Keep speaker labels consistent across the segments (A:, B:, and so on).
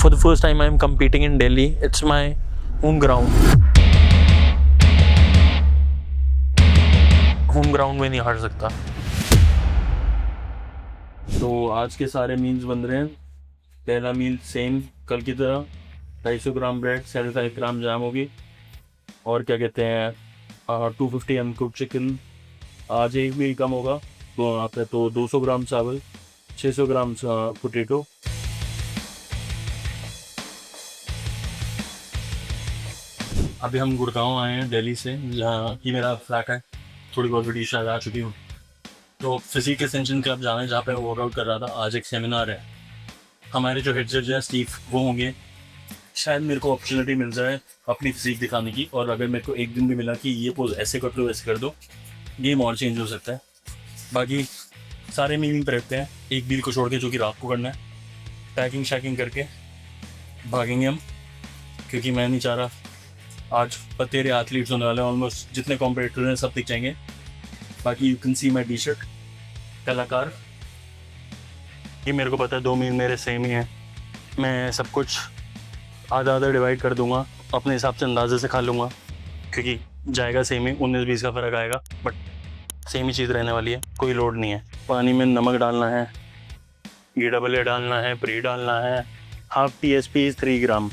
A: For the first time I am competing in Delhi. It's my home ground. Home ground में नहीं हार सकता। तो आज के सारे मील्स बन रहे हैं। पहला मील सेम कल की तरह, 250 ग्राम ब्रेड, 75 ग्राम जैम होगी, और क्या कहते हैं 250 ml कुक चिकन। आज एक मील कम होगा तो वहाँ पे तो 200 ग्राम चावल, 600 ग्राम पोटैटो। अभी हम गुड़गांव आए हैं दिल्ली से, जहाँ की मेरा फ्लैट है। थोड़ी बहुत वीडियो शायद आ चुकी हूँ। तो फिजिक एक्सटेंशन क्लब जाना है, जहाँ पे वर्कआउट कर रहा था। आज एक सेमिनार है, हमारे जो हेड जज हैं स्टीव वो होंगे। शायद मेरे को अपॉर्चुनिटी मिल जाए अपनी फिजिक दिखाने की, और अगर मेरे को एक दिन भी मिला कि ये पोज ऐसे कर दो वैसे कर दो, गेम और चेंज हो सकता है। बाकी सारे मीलिंग पर रखते हैं, एक मील को छोड़ के, जो कि रात को करना है। पैकिंग शैकिंग करके भागेंगे हम, क्योंकि मैं नहीं चाह रहा आज बतेरे एथलीट्स होने वाले हैं। ऑलमोस्ट जितने कॉम्पिटिटर हैं सब दिख जाएंगे। बाकी you can see my T shirt, कलाकार। ये मेरे को पता है 2 मील मेरे सेम ही हैं। मैं सब कुछ आधा आधा डिवाइड कर दूंगा, अपने हिसाब से अंदाजे से खा लूँगा, क्योंकि जाएगा सेम ही, 19-20 का फ़र्क आएगा, बट सेम ही चीज़ रहने वाली है, कोई लोड नहीं है। पानी में नमक डालना है, GAA डालना है, प्री डालना है। हाफ TSP 3 ग्राम।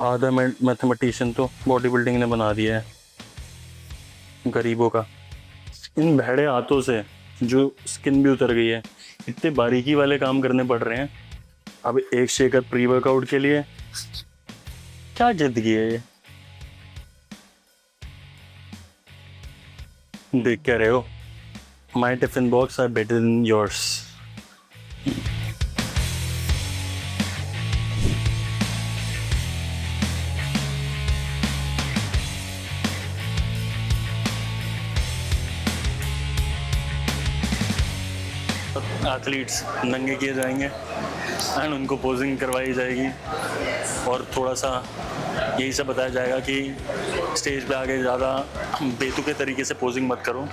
A: आधा मैथमेटिशियन तो बॉडी बिल्डिंग ने बना दिया है गरीबों का। इन भेड़े हाथों से जो स्किन भी उतर गई है, इतने बारीकी वाले काम करने पड़ रहे हैं। अब एक शेकर प्री वर्कआउट के लिए, क्या जिंदगी है ये। देख क्या रहे हो, my tiffin box are better than yours. Athletes नंगे किए जाएंगे एंड उनको पोजिंग करवाई जाएगी, और थोड़ा सा यही सब बताया जाएगा कि स्टेज पे आके ज़्यादा बेतुके तरीके से पोजिंग मत करो।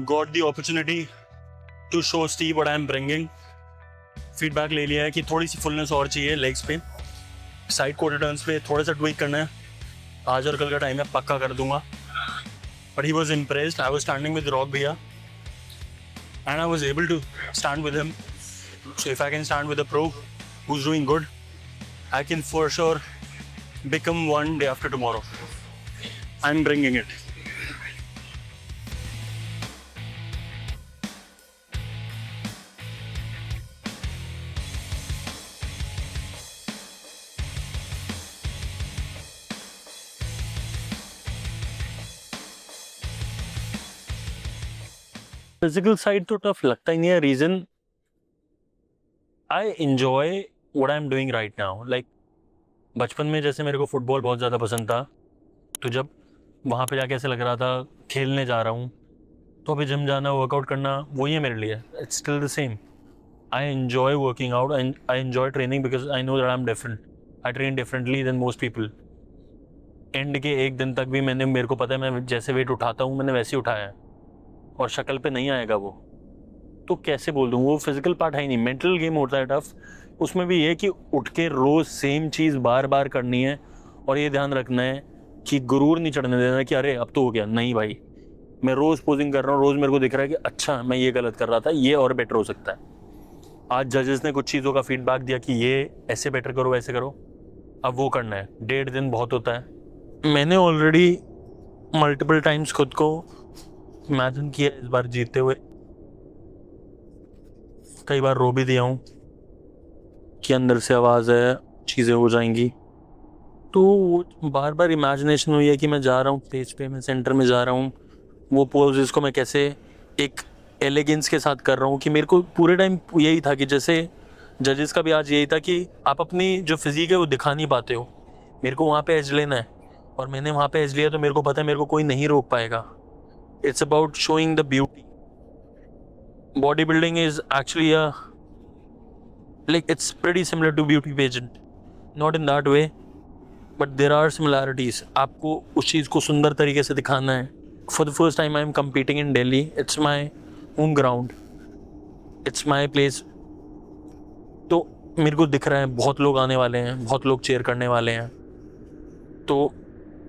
A: Got the opportunity to show Steve what I am bringing. Feedback ले लिया है कि थोड़ी सी फुलनेस और चाहिए लेग्स पे, साइड क्वार्टर टर्न्स पे थोड़ा सा ट्विक करना है। आज और कल का टाइम है, पक्का कर दूंगा। But he was impressed. I was standing with rock भैया and I was able to stand with him. So if I can stand with a pro who is doing good, I can for sure become one day after tomorrow. I am bringing it. Physical side तो tough लगता ही नहीं है। Reason I enjoy what I am doing right now. Like बचपन में जैसे मेरे को football बहुत ज़्यादा पसंद था, तो जब वहाँ पे जाके ऐसे लग रहा था खेलने जा रहा हूँ, तो अभी जिम जाना, वर्कआउट करना वही है मेरे लिए। It's still the same. I enjoy working out, I enjoy training because I know that I am different. I train differently than most people. And के एक दिन तक भी मेरे को पता है मैं जैसे वेट उठाता हूँ मैंने वैसे ही उठाया है, और शक्ल पे नहीं आएगा वो। तो कैसे बोल दूँ, वो फिजिकल पार्ट है ही नहीं। मेंटल गेम होता है टफ। उसमें भी ये कि उठ के रोज़ सेम चीज़ बार बार करनी है, और ये ध्यान रखना है कि गुरूर नहीं चढ़ने देना कि अरे अब तो हो गया। नहीं भाई, मैं रोज़ पोजिंग कर रहा हूँ, रोज़ मेरे को दिख रहा है कि अच्छा मैं ये गलत कर रहा था, ये और बेटर हो सकता है। आज जजेस ने कुछ चीज़ों का फीडबैक दिया कि ये ऐसे बेटर करो, वैसे करो, अब वो करना है। 1.5 दिन बहुत होता है। मैंने ऑलरेडी मल्टीपल टाइम्स खुद को इमेजिन किया इस बार जीतते हुए। कई बार रो भी दिया हूँ कि अंदर से आवाज़ है चीज़ें हो जाएंगी। तो बार बार इमेजिनेशन हुई है कि मैं जा रहा हूँ स्टेज पे, मैं सेंटर में जा रहा हूँ, वो पोजेस को मैं कैसे एक एलिगेंस के साथ कर रहा हूँ। कि मेरे को पूरे टाइम यही था कि जैसे जजेस का भी आज यही था कि आप अपनी जो फिजिक है वो दिखा नहीं पाते हो, मेरे को वहाँ पे एज लेना है, और मैंने वहाँ पे एज लिया, तो मेरे को पता है मेरे को कोई नहीं रोक पाएगा। It's about showing the beauty. bodybuilding is actually a, like, it's pretty similar to beauty pageant, not in that way, but there are similarities. आपको उस चीज़ को सुंदर तरीके से दिखाना है. For the first time I am competing in Delhi. It's my home ground, it's my place. तो मेरे को दिख रहा है बहुत लोग आने वाले हैं, बहुत लोग चेयर करने वाले हैं, तो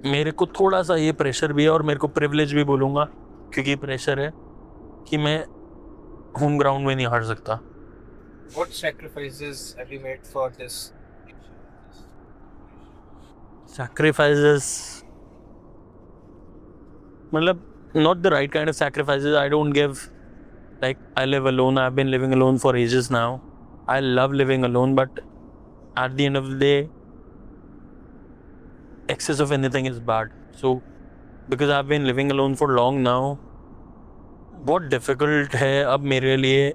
A: मेरे को थोड़ा सा ये प्रेशर भी है और मेरे को प्रिविलेज भी बोलूँगा, क्योंकि प्रेशर है कि मैं होम ग्राउंड में नहीं हार सकता.
B: What sacrifices have you made for this?
A: Sacrifices, मतलब not the right kind of sacrifices. I don't give, like, I live alone. I've been living alone for ages now. I love living alone, but at the end of the day, excess of anything is bad. So because I've been living alone for long now, बहुत difficult है अब मेरे लिए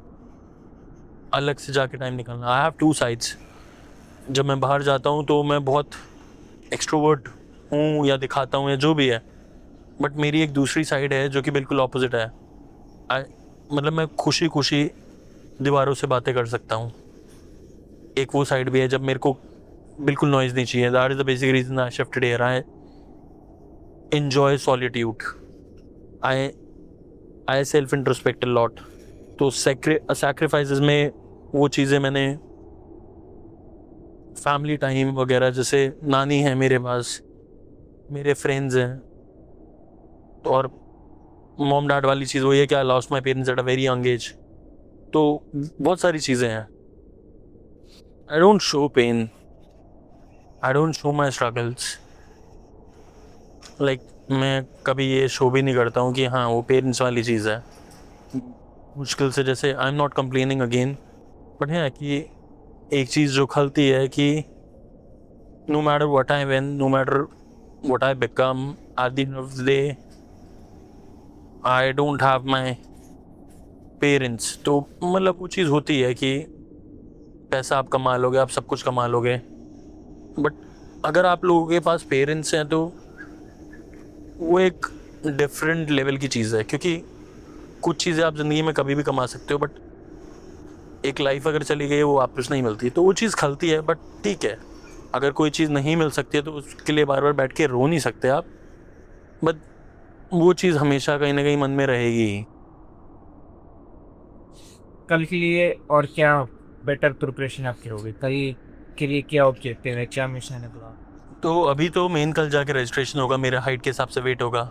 A: अलग से जाके time निकालना. I have two sides. जब मैं बाहर जाता हूँ तो मैं बहुत एक्सट्रोवर्ट हूँ या दिखाता हूँ या जो भी है, बट मेरी एक दूसरी साइड है जो कि बिल्कुल ऑपोजिट है. मतलब मैं खुशी खुशी दीवारों से बातें कर सकता हूँ. एक वो साइड भी है जब मेरे को बिल्कुल नॉइज़ नहीं चाहिए. That is the basic reason I shifted here. I enjoy solitude. I self introspect a lot. तो सैक्रिफाइसेस में वो चीज़ें मैंने, फैमिली टाइम वगैरह, जैसे नानी है मेरे पास, मेरे फ्रेंड्स हैं, तो और मॉम डैड वाली चीज़ वही है कि I lost my parents at a very young age. तो बहुत सारी चीज़ें हैं. I don't show pain, I don't show my struggles. Like मैं कभी ये शो भी नहीं करता हूँ कि हाँ वो पेरेंट्स वाली चीज़ है. मुश्किल से, जैसे I am not complaining again, but है कि एक चीज़ जो खलती है कि no matter what I win, no matter what I become, at the end of the day I don't have my parents. तो मतलब वो चीज़ होती है कि पैसा आप कमा लोगे, आप सब कुछ कमा लोगे, बट अगर आप लोगों के पास पेरेंट्स हैं तो वो एक डिफरेंट लेवल की चीज़ है. क्योंकि कुछ चीज़ें आप ज़िंदगी में कभी भी कमा सकते हो, बट एक लाइफ अगर चली गई वो वापस नहीं मिलती, तो वो चीज़ खलती है. बट ठीक है, अगर कोई चीज़ नहीं मिल सकती है तो उसके लिए बार बार बैठ के रो नहीं सकते आप, बट वो चीज़ हमेशा कहीं ना कहीं मन में रहेगी.
B: कल के लिए और क्या बेटर प्रिपरेशन आपकी होगी? कल के लिए क्या ऑब्जेक्टिव है, क्या मिशन है पूरा?
A: तो अभी तो मेन कल जाके रजिस्ट्रेशन होगा. मेरा हाइट के हिसाब से वेट होगा.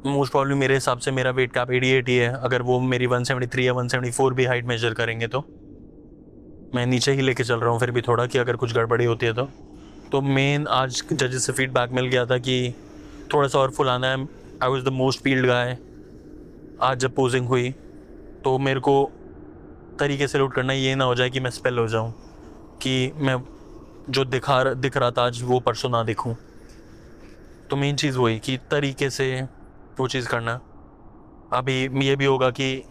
A: मोस्ट प्रॉब्लली मेरे हिसाब से मेरा वेट कैप 88 ही है. अगर वो मेरी 173 या 174 भी हाइट मेजर करेंगे तो मैं नीचे ही लेके चल रहा हूँ फिर भी थोड़ा, कि अगर कुछ गड़बड़ी होती है तो मेन आज जजेस से फीडबैक मिल गया था कि थोड़ा सा और फुलाना है. I was the most peeled guy. आज जब पोजिंग हुई तो मेरे को तरीके से लूट करना, ये ना हो जाए कि मैं स्पेल हो जाऊँ, कि मैं जो दिख रहा था आज वो परसों ना दिखूं. तो मेन चीज़ वही कि तरीके से वो चीज़ करना. अभी ये भी होगा कि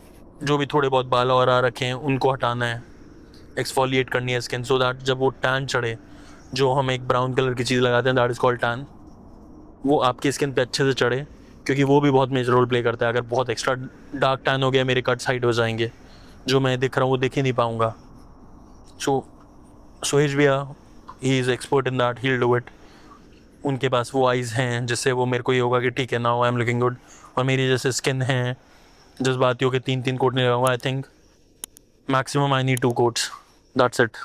A: जो भी थोड़े बहुत बाल और आ रखे हैं उनको हटाना है, एक्सफोलिएट करनी है स्किन, सो दैट जब वो टैन चढ़े, जो हम एक ब्राउन कलर की चीज़ लगाते हैं दैट इज़ कॉल्ड टैन, वो आपकी स्किन पे अच्छे से चढ़े, क्योंकि वो भी बहुत मेजर रोल प्ले करता है. अगर बहुत एक्स्ट्रा डार्क टैन हो गया, मेरे कट साइड हो जाएंगे, जो मैं दिख रहा हूँ वो दिख ही नहीं पाऊँगा. सो सोहेज भैया, he is expert in that, he will do it. उनके पास वो आइज़ हैं जिससे वो मेरे को ये होगा कि ठीक है, now I am looking good. और मेरी जैसे स्किन है जज्बातियों के 3 कोट नहीं लगाऊंगा. I think maximum I need 2 quotes, that's it.